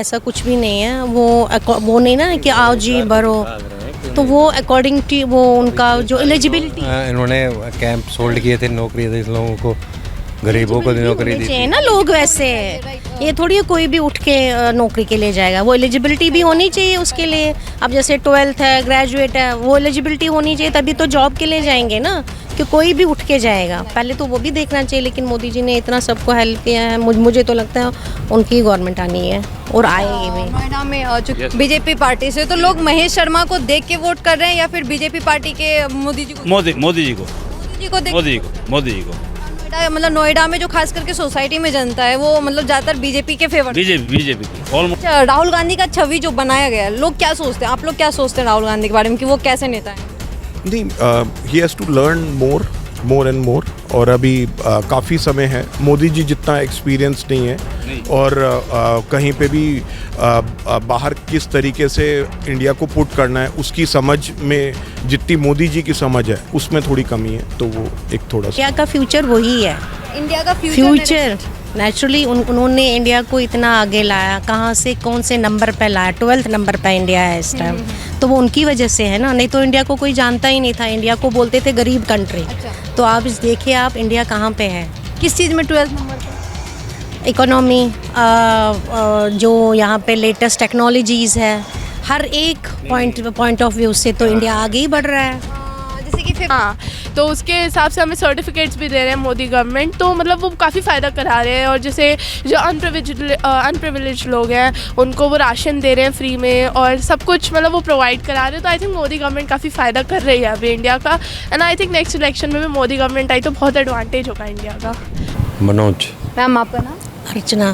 ऐसा कुछ भी नहीं है। वो नहीं ना कि आओ जी भरो, तो वो अकॉर्डिंग टू वो उनका जो एलिजिबिलिटी इन्होंने कैंप सोल्ड किए थे, नौकरी थे इस लोगों को, गरीबों को नौकरी दी थी ना। लोग वैसे ये थोड़ी कोई भी उठ के नौकरी के लिए जाएगा, वो एलिजिबिलिटी भी होनी चाहिए उसके लिए। अब जैसे 12th है, ग्रेजुएट है, वो एलिजिबिलिटी होनी चाहिए, तभी तो जॉब के लिए जाएंगे ना, कि कोई भी उठ के जाएगा। पहले तो वो भी देखना चाहिए, लेकिन मोदी जी ने इतना सबको हेल्प किया है, मुझे तो लगता है उनकी गवर्नमेंट आनी है और आएगी भी। नोएडा में बीजेपी पार्टी से तो लोग महेश शर्मा को देख के वोट कर रहे हैं या फिर बीजेपी पार्टी के मोदी जी को? मोदी जी को मोदी जी को मतलब नोएडा में जो खास करके सोसाइटी में जनता है वो मतलब ज्यादातर बीजेपी के फेवर, बीजेपी की ऑलमोस्ट। राहुल गांधी का छवि जो बनाया गया है, लोग क्या सोचते हैं, आप लोग क्या सोचते हैं राहुल गांधी के बारे में कि वो कैसे नेता है? नहीं, he has to learn more and more, और अभी काफ़ी समय है। मोदी जी जितना एक्सपीरियंस नहीं है, और कहीं पे भी बाहर किस तरीके से इंडिया को पुट करना है उसकी समझ में जितनी मोदी जी की समझ है उसमें थोड़ी कमी है, तो वो एक थोड़ा सा। इंडिया का फ्यूचर वही है, इंडिया का फ्यूचर नेचुरली उन्होंने इंडिया को इतना आगे लाया, कहाँ से कौन से नंबर पे लाया, 12th नंबर पे इंडिया है इस टाइम, तो वो उनकी वजह से है ना, नहीं तो इंडिया को कोई जानता ही नहीं था। इंडिया को बोलते थे गरीब कंट्री। तो आप देखिए आप इंडिया कहाँ पे है, किस चीज़ में 12th नंबर पे? इकोनॉमी, जो यहाँ पे लेटेस्ट टेक्नोलॉजीज़ है, हर एक पॉइंट ऑफ व्यू से तो इंडिया आगे ही बढ़ रहा है। जैसे कि फिर हाँ, तो उसके हिसाब से हमें सर्टिफिकेट्स भी दे रहे हैं मोदी गवर्नमेंट, तो मतलब वो काफ़ी फ़ायदा करा रहे हैं। और जैसे जो अनप्रिविलेज लोग हैं उनको वो राशन दे रहे हैं फ्री में, और सब कुछ मतलब वो प्रोवाइड करा रहे हैं। तो आई थिंक मोदी गवर्नमेंट काफ़ी फ़ायदा कर रही है अभी इंडिया का, and I think next election में भी मोदी गवर्नमेंट आई तो बहुत एडवांटेज होगा इंडिया का। मनोज। मैम आपका नाम? अर्चना।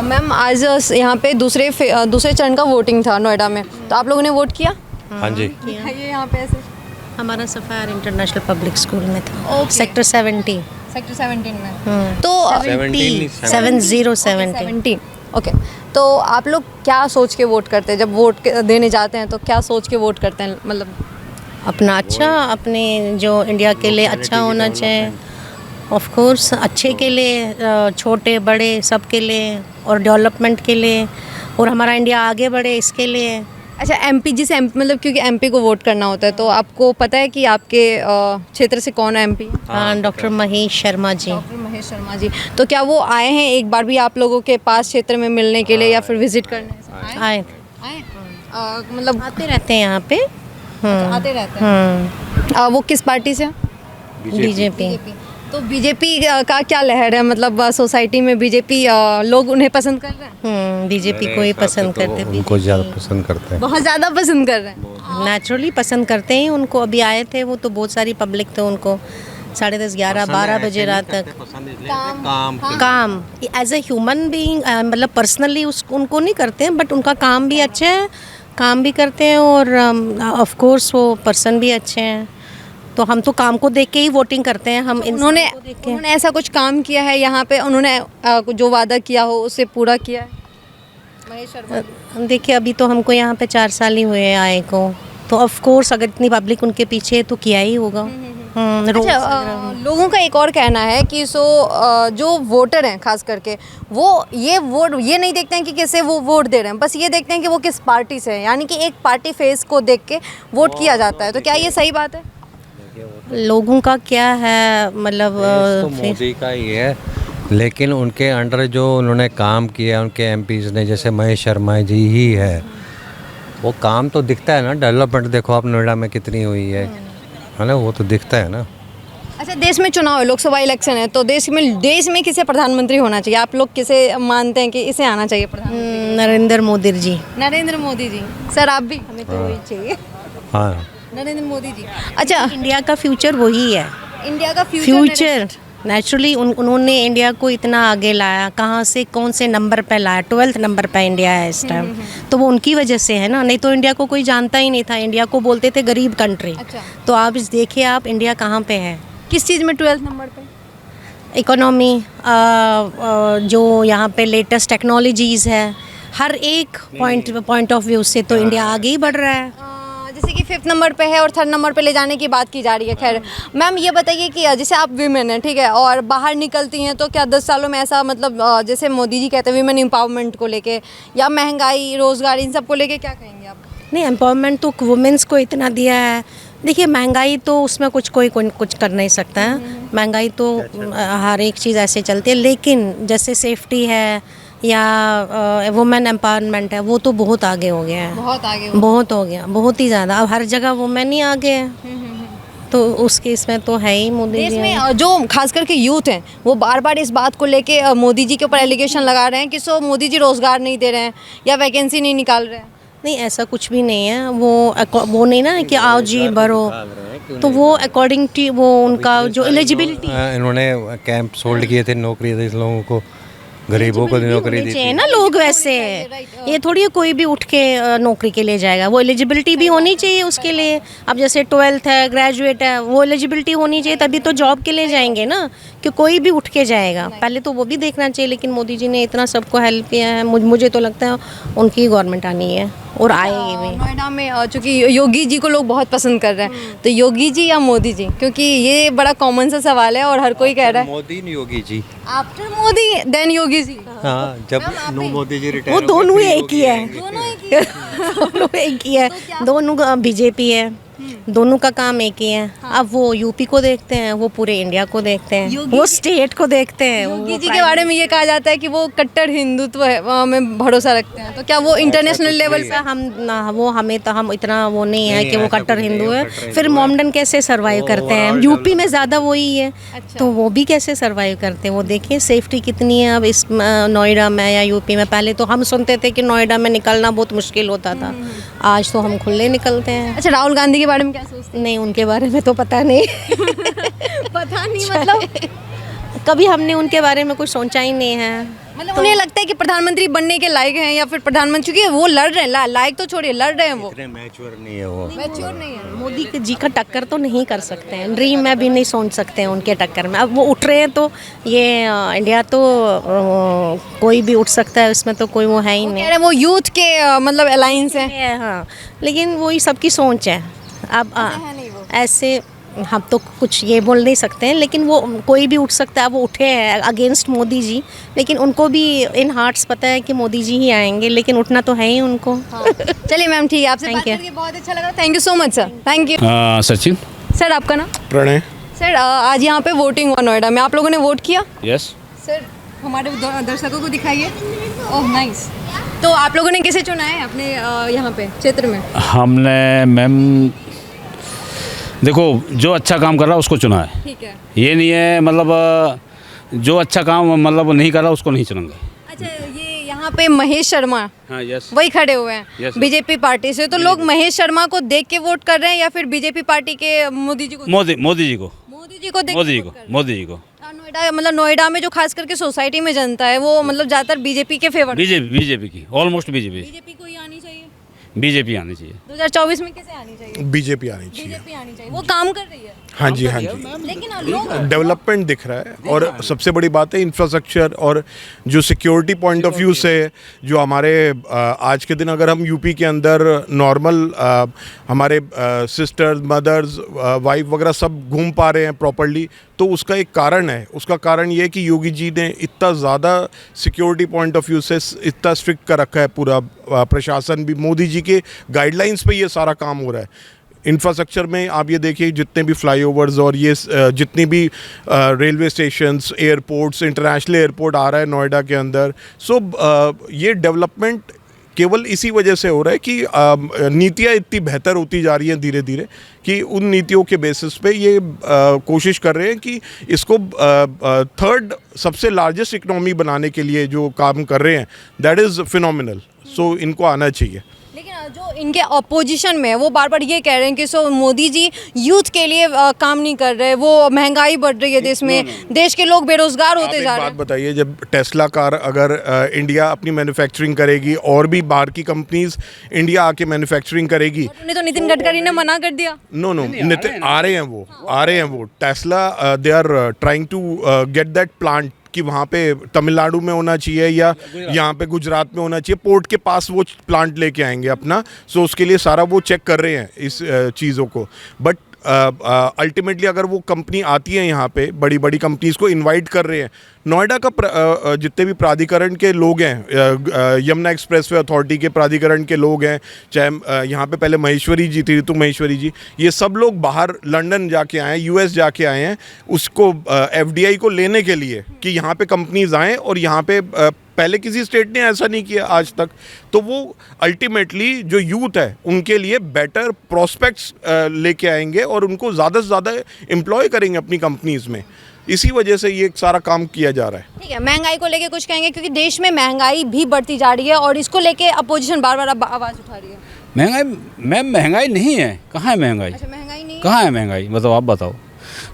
मैम आज यहाँ पे दूसरे चरण का वोटिंग था नोएडा में, तो आप लोगों ने वोट किया? हाँ जी। ये यहाँ पे ऐसे हमारा सफ़ायर इंटरनेशनल पब्लिक स्कूल में था, सेक्टर 70। सेक्टर 17 में। तो 70 ओके, तो आप लोग क्या सोच के वोट करते हैं जब वोट देने जाते हैं, तो क्या सोच के वोट करते हैं? मतलब अपना अच्छा, अपने जो इंडिया के लिए अच्छा होना चाहिए, ऑफ कोर्स अच्छे के लिए, छोटे बड़े सब के लिए, और डेवलपमेंट के लिए, और हमारा इंडिया आगे बढ़े इसके लिए। अच्छा, एमपी जी से मतलब क्योंकि एमपी को वोट करना होता है, तो आपको पता है कि आपके क्षेत्र से कौन है एमपी? हाँ, डॉक्टर महेश शर्मा जी। डॉक्टर महेश शर्मा जी, तो क्या वो आए हैं एक बार भी आप लोगों के पास क्षेत्र में मिलने के लिए या फिर विजिट करने? आए मतलब आते रहते हैं यहाँ पे। आते रहते हैं। वो किस पार्टी से? बीजेपी। तो बीजेपी का क्या लहर है, मतलब सोसाइटी में बीजेपी लोग उन्हें पसंद कर रहे हैं? बीजेपी को ही पसंद करते हैं, उनको ज़्यादा पसंद करते हैं, बहुत ज़्यादा पसंद कर रहे हैं। नेचुरली पसंद करते हैं उनको। अभी आए थे वो तो बहुत सारी पब्लिक थे, उनको 10:30, 11, 12 बजे रात तक काम एज ए ह्यूमन बीइंग, मतलब पर्सनली उनको नहीं करते हैं, बट उनका काम भी अच्छा है, काम भी करते हैं, और ऑफ कोर्स वो पर्सन भी अच्छे हैं। तो हम तो काम को देख के ही वोटिंग करते हैं। हम उन्होंने ऐसा कुछ काम किया है यहाँ पे, उन्होंने जो वादा किया हो उसे पूरा किया है? महेश शर्मा, देखिए अभी तो हमको यहाँ पे 4 साल ही हुए आए को, तो ऑफ कोर्स अगर इतनी पब्लिक उनके पीछे है तो किया ही होगा। अच्छा, लोगों का एक और कहना है कि जो वोटर हैं खास करके वो ये नहीं देखते हैं कि किसे वो वोट दे रहे हैं, बस ये देखते हैं कि वो किस पार्टी से है, यानी कि एक पार्टी फेस को देख के वोट किया जाता है। तो क्या ये सही बात है? लोगों का क्या है, मतलब तो मोदी का ही है, लेकिन उनके अंडर जो उन्होंने काम किया उनके एमपीज़ ने, जैसे महेश शर्मा जी ही है, वो काम तो दिखता है ना। डेवलपमेंट देखो आप नोएडा में कितनी हुई है ना, वो तो दिखता है ना। अच्छा, देश में चुनाव है, लोकसभा इलेक्शन है, तो देश में किसे प्रधानमंत्री होना चाहिए? आप लोग किसे मानते हैं कि इसे आना चाहिए प्रधानमंत्री? नरेंद्र मोदी जी। नरेंद्र मोदी जी। सर आप भी? हमें तो वही चाहिए। हाँ, नरेंद्र मोदी जी। अच्छा, इंडिया का फ्यूचर वही है, इंडिया का फ्यूचर नेचुरली उन्होंने इंडिया को इतना आगे लाया, कहाँ से कौन से नंबर पे लाया, 12th नंबर पे इंडिया है इस टाइम, तो वो उनकी वजह से है ना, नहीं तो इंडिया को कोई जानता ही नहीं था। इंडिया को बोलते थे गरीब कंट्री। तो आप देखिए आप इंडिया कहाँ पे है, किस चीज़ में 12th नंबर पे? इकोनॉमी, जो यहाँ पे लेटेस्ट टेक्नोलॉजीज़ है, हर एक पॉइंट ऑफ व्यू से तो इंडिया आगे ही बढ़ रहा है। जैसे कि 5th नंबर पे है और 3rd नंबर पे ले जाने की बात की जा रही है। खैर मैम ये बताइए कि जैसे आप वीमेन हैं, ठीक है, और बाहर निकलती हैं, तो क्या 10 सालों में ऐसा मतलब जैसे मोदी जी कहते हैं वीमेन एम्पावरमेंट को लेके या महंगाई रोजगार इन सब को लेके क्या कहेंगे आप? नहीं, एम्पावरमेंट तो वुमेंस को इतना दिया है। देखिए महंगाई तो उसमें कोई कुछ कर नहीं सकता है। महंगाई तो हर एक चीज़ ऐसे चलती है, लेकिन जैसे सेफ्टी है या वुमेन एम्पावरमेंट है, वो तो बहुत आगे हो गया है। बहुत आगे बहुत हो गया, बहुत ही ज़्यादा। अब हर जगह वुमेन ही आगे है, तो उस केस में तो है ही मोदी देश जी। में जो खास करके यूथ हैं वो बार बार इस बात को लेके मोदी जी के ऊपर एलिगेशन लगा रहे हैं कि मोदी जी रोजगार नहीं दे रहे हैं या वैकेंसी नहीं निकाल रहे हैं। नहीं, ऐसा कुछ भी नहीं है। वो नहीं ना कि आओ जी भरो, तो वो अकॉर्डिंग टू वो उनका जो एलिजिबिलिटी इन्होंने कैंप होल्ड किए थे, नौकरी दी लोगों को, गरीबों को नौकरी दी चाहिए थी। ना। लोग वैसे ये थोड़ी है कोई भी उठ के नौकरी के लिए जाएगा। वो एलिजिबिलिटी भी होनी चाहिए उसके लिए। अब जैसे 12th है, ग्रेजुएट है, वो एलिजिबिलिटी होनी चाहिए, तभी तो जॉब के लिए जाएंगे ना, कि कोई भी उठ के जाएगा। पहले तो वो भी देखना चाहिए। लेकिन मोदी जी ने इतना सबको हेल्प किया है, मुझे तो लगता है उनकी गवर्नमेंट आनी है और आएगी भी। नोएडा में चूंकि योगी जी को लोग बहुत पसंद कर रहे हैं, तो योगी जी या मोदी जी, क्योंकि ये बड़ा कॉमन सा सवाल है और हर कोई कह रहा है मोदी नहीं, योगी जी। After Modi then Yogi ji. हाँ, जब मोदी जी रिटायर वो दोनों ही एक ही है। दोनों एक ही हैं। दोनों एक ही है, दोनों बीजेपी है, दोनों का काम एक ही है। अब वो यूपी को देखते हैं, वो पूरे इंडिया को देखते हैं, वो स्टेट को देखते हैं। योगी जी के बारे में ये कहा जाता है कि वो कट्टर हिंदुत्व में भरोसा रखते हैं, तो क्या वो इंटरनेशनल लेवल पे हम इतना वो नहीं है कि वो कट्टर हिंदू है। फिर मोमडन कैसे सरवाइव करते हैं? यूपी में ज़्यादा वही है, तो वो भी कैसे सरवाइव करते हैं? वो देखिए सेफ्टी कितनी है अब इस नोएडा में या यूपी में। पहले तो हम सुनते थे कि नोएडा में निकलना बहुत मुश्किल होता था, आज तो हम खुले निकलते हैं। अच्छा, राहुल गांधी के बारे में क्या सोचते नहीं, उनके बारे में तो पता नहीं। हैं? पता नहीं मतलब कभी हमने उनके बारे में कुछ सोचा ही नहीं है। मतलब उन्हें लगता है कि प्रधानमंत्री बनने के लायक हैं या फिर प्रधानमंत्री, क्योंकि वो लड़ रहे हैं, लायक तो छोड़िए, लड़ रहे हैं, वो इतने मैच्योर नहीं है वो। मैच्योर नहीं है। मोदी जी का टक्कर तो नहीं कर सकते हैं, ड्रीम में भी नहीं सोच सकते हैं उनके टक्कर में। अब वो उठ रहे हैं तो ये इंडिया तो कोई भी उठ सकता है, इसमें तो कोई वो है ही कह नहीं रहे हैं वो यूथ के मतलब अलायंस है। हाँ, लेकिन वही सबकी सोच है। अब ऐसे हम तो कुछ ये बोल नहीं सकते हैं, लेकिन वो कोई भी उठ सकता है। वो उठे हैं अगेंस्ट मोदी जी, लेकिन उनको भी इन हार्ट्स पता है कि मोदी जी ही आएंगे, लेकिन उठना तो है ही उनको। चलिए मैम, ठीक है, आपसे बात Thank you. करके बहुत अच्छा लगा। Thank you so much sir. Thank you. Sachin. Sir आपका नाम? प्रणय। सर आज यहाँ पे वोटिंग हुआ नोएडा में, आप लोगों ने वोट किया? यस। सर हमारे दर्शकों को दिखाइए। Oh nice. तो आप लोगों ने किसे चुना है अपने यहाँ पे क्षेत्र में? हमने मैम देखो, जो अच्छा काम कर रहा है उसको चुना है। ठीक है। ये नहीं है मतलब जो अच्छा काम मतलब नहीं कर रहा उसको नहीं चुनेंगे। अच्छा, ये यहाँ पे महेश शर्मा हाँ, यस। वही खड़े हुए हैं Yes, बीजेपी पार्टी से, तो लोग महेश शर्मा को देख के वोट कर रहे हैं या फिर बीजेपी पार्टी के मोदी जी को? मोदी जी को मोदी जी को देख मोदी के जी वोट को कर रहे हैं। मोदी जी को नोएडा मतलब नोएडा में जो खास करके सोसाइटी में जनता है वो मतलब ज़्यादातर बीजेपी के फेवर। बीजेपी की ऑलमोस्ट बीजेपी को ही आनी चाहिए। बीजेपी आनी चाहिए। 2024 में किसे आनी चाहिए? बीजेपी आनी चाहिए। बीजेपी आनी चाहिए। वो काम कर रही है, हाँ जी, हाँ जी। लेकिन लोग डेवलपमेंट दिख रहा है, और सबसे बड़ी बात है इंफ्रास्ट्रक्चर और जो सिक्योरिटी पॉइंट ऑफ व्यू से जो हमारे आज के दिन अगर हम यूपी के अंदर नॉर्मल हमारे सिस्टर्स, मदर्स, वाइफ वगैरह सब घूम पा रहे हैं प्रॉपरली, तो उसका एक कारण है। उसका कारण ये है कि योगी जी ने इतना ज़्यादा सिक्योरिटी पॉइंट ऑफ व्यू से इतना स्ट्रिक्ट कर रखा है पूरा प्रशासन भी। मोदी जी के गाइडलाइंस पे ये सारा काम हो रहा है। इंफ्रास्ट्रक्चर में आप ये देखिए, जितने भी फ्लाईओवर्स और ये जितनी भी railway stations, airports, international airport आ रहा है नोएडा के अंदर, सो ये डेवलपमेंट केवल इसी वजह से हो रहा है कि नीतियाँ इतनी बेहतर होती जा रही हैं धीरे धीरे, कि उन नीतियों के बेसिस पे ये कोशिश कर रहे हैं कि इसको थर्ड सबसे लार्जेस्ट इकनॉमी बनाने के लिए जो काम कर रहे हैं, दैट इज़ फिनोमिनल। सो इनको आना चाहिए। लेकिन जो इनके अपोजिशन में है वो बार बार ये कह रहे हैं कि मोदी जी यूथ के लिए काम नहीं कर रहे, वो महंगाई बढ़ रही है देश में, देश के लोग बेरोजगार होते जा आप रहे एक हैं। बात बताइए, जब टेस्ला कार अगर इंडिया अपनी मैन्युफैक्चरिंग करेगी और भी बाहर की कंपनीज इंडिया आके मैन्युफैक्चरिंग करेगी, उन्हें तो नितिन गडकरी ने मना कर दिया। नो नितिन आ रहे हैं वो Tesla they are trying to get that plant कि वहाँ पे तमिलनाडु में होना चाहिए या यहाँ पे गुजरात में होना चाहिए, पोर्ट के पास वो प्लांट लेके आएंगे अपना। सो उसके लिए सारा वो चेक कर रहे हैं इस चीज़ों को। बट अल्टीमेटली अगर वो कंपनी आती है यहाँ पे, बड़ी बड़ी कंपनीज़ को इनवाइट कर रहे हैं। नोएडा का जितने भी प्राधिकरण के लोग हैं, यमुना एक्सप्रेसवे अथॉरिटी के प्राधिकरण के लोग हैं, चाहे यहाँ पे पहले महेश्वरी जी थी, ऋतु महेश्वरी जी, ये सब लोग बाहर लंदन जाके आए हैं, यूएस जाके आए हैं उसको एफडीआई को लेने के लिए कि यहाँ पे कंपनीज आएँ। और यहाँ पे पहले किसी स्टेट ने ऐसा नहीं किया आज तक। तो वो अल्टीमेटली जो यूथ है उनके लिए बेटर प्रॉस्पेक्ट्स लेके आएंगे और उनको ज़्यादा से ज़्यादा एम्प्लॉय करेंगे अपनी कंपनीज़ में। इसी वजह से ये सारा काम किया जा रहा है। ठीक है, महंगाई को लेके कुछ कहेंगे, क्योंकि देश में महंगाई भी बढ़ती जा रही है और इसको लेके अपोजिशन बार बार आवाज़ उठा रही है। महंगाई मैम, महंगाई नहीं है। कहाँ है महंगाई? अच्छा, महंगाई नहीं है? कहाँ है महंगाई? मतलब आप बताओ।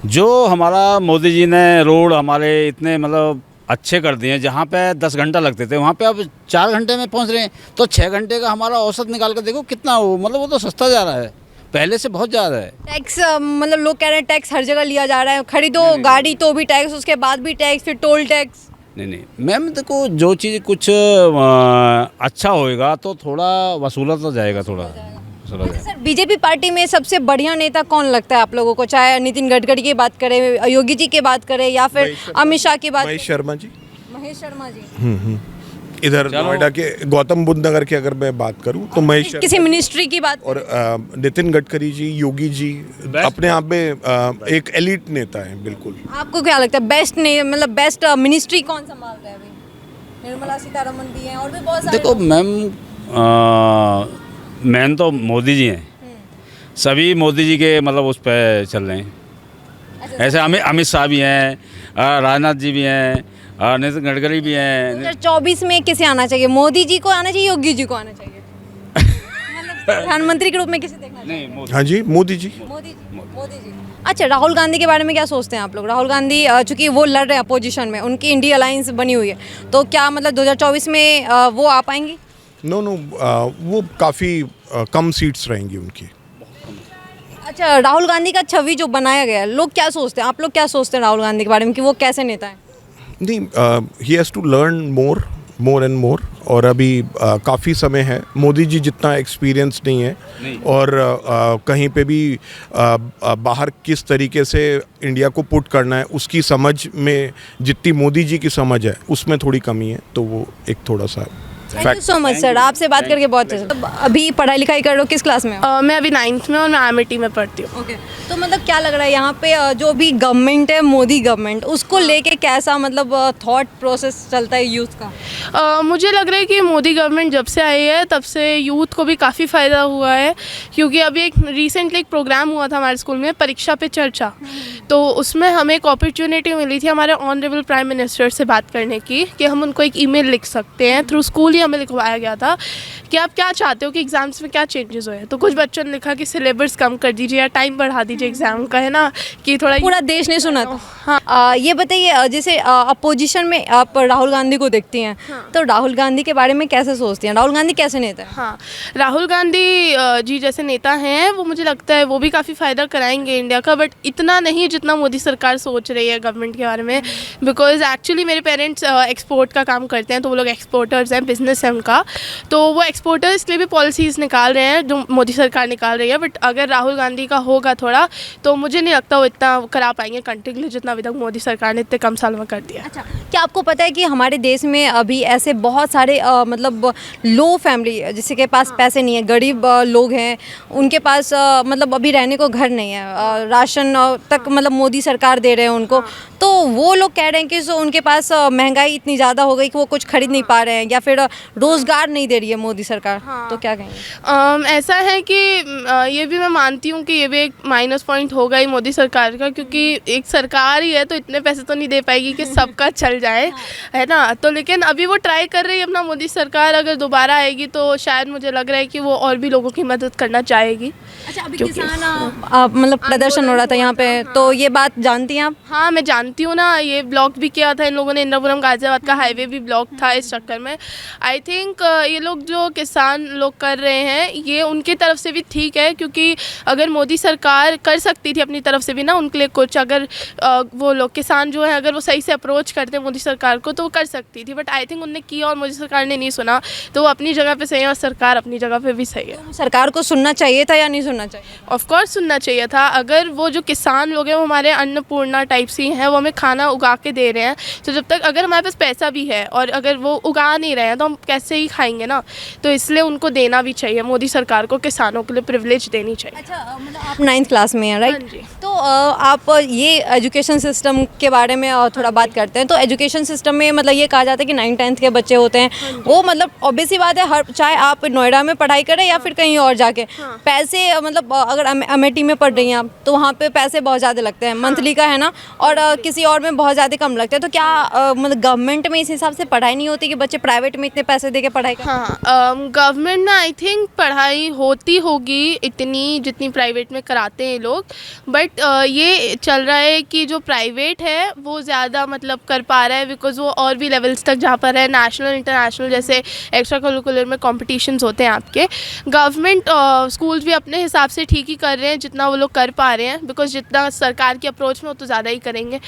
जो हमारा मोदी जी ने रोड हमारे इतने मतलब अच्छे कर दिए, जहाँ पे 10 घंटा लगते थे वहाँ पे अब 4 घंटे में पहुँच रहे हैं। तो 6 घंटे का हमारा औसत निकाल कर देखो कितना हो, मतलब वो तो सस्ता जा रहा है, पहले से बहुत ज़्यादा है। टैक्स मतलब लोग कह रहे हैं टैक्स हर जगह लिया जा रहा है, खरीदो गाड़ी तो भी टैक्स, उसके बाद भी टैक्स, फिर टोल टैक्स। नहीं मैम, देखो जो चीज़ कुछ अच्छा होएगा तो थोड़ा वसूला तो जाएगा, थोड़ा वसूला जाएगा। सर, बीजेपी पार्टी में सबसे बढ़िया नेता कौन लगता है आप लोगों को? चाहे नितिन गडकरी की बात करें, योगी जी की बात करें, या फिर अमित शाह की बात? महेश शर्मा जी। महेश शर्मा जी। इधर नोएडा के गौतम बुद्ध नगर की अगर मैं बात करूं तो महेश किसी मिनिस्ट्री की बात? और नितिन गडकरी जी, योगी जी अपने आप में एक एलिट नेता है बिल्कुल। आपको क्या लगता है बेस्ट ने मतलब बेस्ट मिनिस्ट्री कौन संभाल रहा है अभी? निर्मला सीतारमण भी हैं और भी बहुत सारे। देखो मैम, मैन तो मोदी जी हैं, सभी मोदी जी के मतलब उस पर चल रहे हैं। ऐसे अमित शाह भी हैं, राजनाथ जी भी हैं, नितिन गडकरी भी हैं। 2024 में किसे आना चाहिए? मोदी जी को आना चाहिए, योगी जी को आना चाहिए? मतलब प्रधानमंत्री के रूप में किसे देखना चाहिए? नहीं, हाँ जी, मोदी जी। मोदी जी। अच्छा, राहुल गांधी के बारे में क्या सोचते हैं आप लोग? राहुल गांधी चूंकि वो लड़ रहे हैं अपोजिशन में, उनकी इंडिया अलायंस बनी हुई है, तो क्या मतलब 2024 में वो आ पाएंगी? नो वो काफ़ी कम सीट्स रहेंगी उनकी। अच्छा, राहुल गांधी का छवि जो बनाया गया है, लोग क्या सोचते हैं, आप लोग क्या सोचते हैं राहुल गांधी के बारे में कि वो कैसे नेता है? नहीं, he has to learn more and more. और अभी काफ़ी समय है, मोदी जी जितना एक्सपीरियंस नहीं है और कहीं पे भी बाहर किस तरीके से इंडिया को पुट करना है उसकी समझ में जितनी मोदी जी की समझ है उसमें थोड़ी कमी है। तो वो एक थोड़ा सा thank you so much sir, आपसे बात करके बहुत अच्छा। अभी पढ़ाई लिखाई कर रहे हो, किस क्लास में हो? मैं अभी 9th में और मैं आमिटी में पढ़ती हूँ। ओके, तो मतलब क्या लग रहा है यहाँ पे जो भी गवर्नमेंट है, मोदी गवर्नमेंट, उसको लेके कैसा मतलब थॉट प्रोसेस चलता है यूथ का? मुझे लग रहा है कि मोदी गवर्नमेंट जब से आई है तब से यूथ को भी काफ़ी फ़ायदा हुआ है, क्योंकि अभी एक रिसेंटली एक प्रोग्राम हुआ था हमारे स्कूल में, परीक्षा पे चर्चा। तो उसमें हमें एक अपॉर्चुनिटी मिली थी हमारे ऑनरेबल प्राइम मिनिस्टर से बात करने की, कि हम उनको एक ईमेल लिख सकते हैं, थ्रू स्कूल हमें लिखवाया गया था कि आप क्या चाहते हो कि एग्ज़ाम्स में क्या चेंजेस हुए। तो कुछ बच्चों ने लिखा कि सिलेबस कम कर दीजिए या टाइम बढ़ा दीजिए एग्ज़ाम का, है ना, कि थोड़ा पूरा देश ने सुना था। हाँ। ये बताइए, जैसे अपोजिशन में आप राहुल गांधी को देखती हैं, तो राहुल गांधी के बारे में कैसे सोचती हैं? राहुल गांधी कैसे नेता है? हाँ, राहुल गांधी जी जैसे नेता हैं वो मुझे लगता है वो भी काफ़ी फ़ायदा कराएंगे इंडिया का, बट इतना नहीं जितना मोदी सरकार सोच रही है गवर्नमेंट के बारे में। बिकॉज एक्चुअली मेरे पेरेंट्स एक्सपोर्ट का काम करते हैं, तो वो लोग एक्सपोर्टर्स हैं, बिजनेस है उनका, तो वो एक्सपोर्टर्स के लिए भी पॉलिसीज़ निकाल रहे हैं जो मोदी सरकार निकाल रही है। बट अगर राहुल गांधी का होगा थोड़ा, तो मुझे नहीं लगता वो इतना करा पाएंगे कंट्री के लिए जितना अभी तक मोदी सरकार ने इतने कम सालों में कर दिया। अच्छा, क्या आपको पता है कि हमारे देश में अभी ऐसे बहुत सारे मतलब लो फैमिली जिसके के पास पैसे नहीं है, गरीब लोग हैं, उनके पास मतलब अभी रहने को घर नहीं है, राशन तक मतलब मोदी सरकार दे रहे हैं उनको, तो वो लोग कह रहे हैं कि उनके पास महंगाई इतनी ज़्यादा हो गई कि वो कुछ खरीद नहीं पा रहे हैं, या फिर रोज़गार नहीं दे रही है मोदी सरकार। तो क्या कहेंगे? ऐसा है कि ये भी मैं मानती हूँ कि ये भी एक माइनस पॉइंट होगा ही मोदी सरकार का, क्योंकि एक सरकार ही है तो इतने पैसे तो नहीं दे पाएगी कि सबका चल जाए, है ना। तो लेकिन अभी वो ट्राई कर रही है अपना मोदी सरकार, अगर दोबारा आएगी तो शायद मुझे लग रहा है कि वो और भी लोगों की मदद करना चाहेगी। अच्छा, अभी किसान मतलब प्रदर्शन हो रहा था यहाँ पे, तो ये बात जानती हैं आप? हाँ, मैं जानती हूँ ना, ये ब्लॉक भी किया था इन लोगों ने, इंद्रपुरम गाजियाबाद का हाईवे भी ब्लॉक था इस चक्कर में। आई थिंक ये लोग जो किसान लोग कर रहे हैं ये उनकी तरफ से भी ठीक है, क्योंकि अगर मोदी सरकार कर सकती थी अपनी तरफ से भी ना उनके लिए कुछ, अगर वो लोग किसान जो है अगर वो सही से अप्रोच करते मोदी सरकार को तो वो कर सकती थी, बट आई थिंक उनने किया और मोदी सरकार ने नहीं सुना, तो वो अपनी जगह पे सही है और सरकार अपनी जगह पे भी सही है। सरकार को सुनना चाहिए था या नहीं सुनना चाहिए? ऑफ कोर्स सुनना चाहिए था। अगर वो जो किसान लोग हैं वो हमारे अन्नपूर्णा टाइप्स ही हैं, वो हमें खाना उगा के दे रहे हैं, तो जब तक अगर हमारे पास पैसा भी है और अगर वो उगा नहीं रहे हैं तो हम कैसे ही खाएंगे ना, तो इसलिए उनको देना भी चाहिए, मोदी सरकार को किसानों के लिए प्रिविलेज देनी चाहिए। अच्छा, मतलब आप 9th क्लास में हैं, हाँ राइट? जी। तो आप ये एजुकेशन सिस्टम के बारे में थोड़ा बात करते हैं। तो एजुकेशन सिस्टम में मतलब ये कहा जाता है कि 9th-10th के बच्चे होते हैं वो मतलब ऑब्वियस सी बात है, हर चाहे आप नोएडा में पढ़ाई करें या फिर कहीं और जाके पैसे मतलब अगर अमेठी में पढ़ रही हैं आप तो वहाँ पे पैसे बहुत ज़्यादा लगते हैं, मंथली का है ना, और किसी और में बहुत ज़्यादा कम लगते हैं। तो क्या मतलब गवर्नमेंट में इस हिसाब से पढ़ाई नहीं होती कि बच्चे प्राइवेट में इतने पैसे दे के पढ़ाई करें? हाँ, गवर्नमेंट में आई थिंक पढ़ाई होती होगी इतनी जितनी प्राइवेट में कराते हैं लोग, बट ये चल रहा है कि जो प्राइवेट है वो ज़्यादा मतलब कर पा रहा है, बिकॉज वो और भी लेवल्स तक जा पा रहा है, नेशनल इंटरनेशनल जैसे एक्स्ट्रा करिकुलर में कॉम्पिटिशन्स होते हैं आपके। गवर्नमेंट स्कूल्स भी अपने हिसाब से ठीक ही कर रहे हैं जितना वो लोग कर पा रहे हैं, बिकॉज जितना सरकार की अप्रोच में वो तो ज़्यादा ही करेंगे।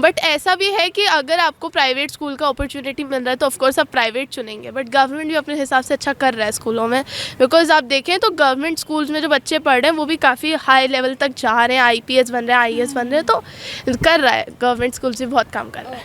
बट ऐसा भी है कि अगर आपको प्राइवेट स्कूल का अपॉर्चुनिटी मिल रहा है तो ऑफकोर्स आप प्राइवेट चुनेंगे, बट गवर्नमेंट भी अपने हिसाब से अच्छा कर रहा है स्कूलों में, बिकॉज आप देखें तो गवर्नमेंट स्कूल्स में जो बच्चे पढ़ रहे हैं वो भी काफ़ी हाई लेवल तक जा रहे हैं, IPS बन रहे हैं, IAS बन रहे हैं, तो कर रहा है गवर्नमेंट स्कूल्स भी बहुत काम कर रहा है।